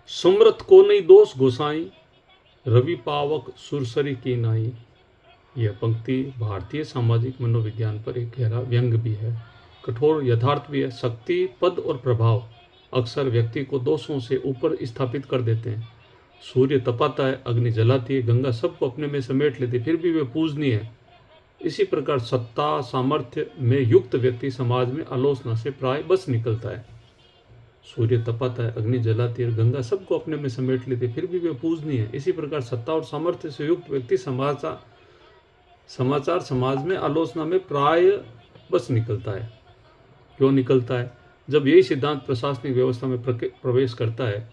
सुमरत को नहीं दोष गोसाई, रवि पावक सुरसरी की नाई। यह पंक्ति भारतीय सामाजिक मनोविज्ञान पर एक गहरा व्यंग भी है, कठोर यथार्थ भी है। शक्ति, पद और प्रभाव अक्सर व्यक्ति को दोषों से ऊपर स्थापित कर देते हैं। सूर्य तपाता है, अग्नि जलाती है, गंगा सबको अपने में समेट लेती है, फिर भी वे पूजनीय है। इसी प्रकार सत्ता सामर्थ्य में युक्त व्यक्ति समाज में आलोचना से प्राय बच निकलता है। सूर्य तपाता है, अग्नि जलाती है, गंगा सबको अपने में समेट लेती है, फिर भी वे पूजनीय है। इसी प्रकार सत्ता और सामर्थ्य से युक्त व्यक्ति समाचार समाज में आलोचना में प्राय बच निकलता है। क्यों निकलता है? जब यही सिद्धांत प्रशासनिक व्यवस्था में प्रवेश करता है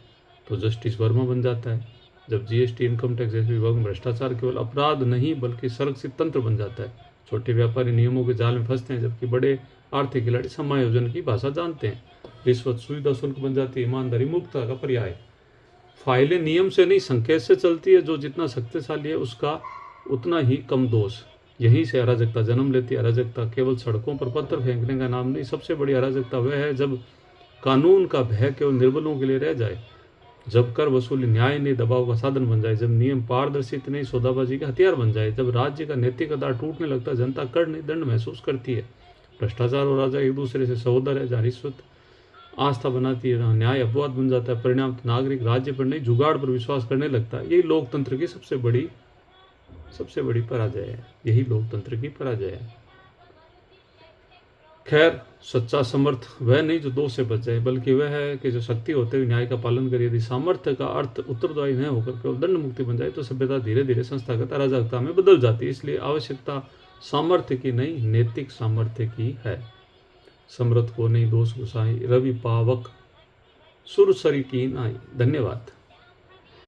तो जस्टिस वर्मा बन जाता है। जब जीएसटी, इनकम टैक्स जैसे विभाग में भ्रष्टाचार केवल अपराध नहीं बल्कि संरक्षित तंत्र बन जाता है। छोटे व्यापारी नियमों के जाल में फंसते हैं, जबकि बड़े आर्थिक खिलाड़ी समायोजन की भाषा जानते हैं। रिश्वत सुविधा शुल्क बन जाती है, ईमानदारी मुक्तता का पर्याय। फाइलें नियम से नहीं संकेत से चलती है। जो जितना शक्तिशाली है उसका उतना ही कम दोष। यहीं से अराजकता जन्म लेती है। अराजकता केवल सड़कों पर पत्थर फेंकने का नाम नहीं, सबसे बड़ी अराजकता वह है जब कानून का भय केवल निर्बलों के लिए रह जाए, जब कर वसूली न्याय नहीं दबाव का साधन बन जाए, जब नियम पारदर्शिता नहीं सौदाबाजी का हथियार बन जाए, जब राज्य का नैतिक आधार टूटने लगता है, जनता कर नहीं दंड महसूस करती है। भ्रष्टाचार और राजा एक दूसरे से सहोदर है। जहाँ रिश्वत आस्था बनाती है, जहाँ न्याय अपवाद बन जाता है, परिणाम तो नागरिक राज्य पर नहीं जुगाड़ पर विश्वास करने लगता है। यही लोकतंत्र की सबसे बड़ी पराजय है। यही लोकतंत्र की पराजय है। खैर, सच्चा समर्थ वह नहीं जो दोष से बच जाए, बल्कि वह है कि जो शक्ति होते हुए न्याय का पालन करे। यदि सामर्थ्य का अर्थ उत्तरदायी न होकर केवल दंड मुक्ति बन जाए तो सभ्यता धीरे धीरे संस्थागत अराजकता में बदल जाती है। इसलिए आवश्यकता सामर्थ्य की नहीं, नैतिक सामर्थ्य की है। समर्थ को नहीं दोष गोसाई, रवि पावक सुरसरी की नाई। धन्यवाद।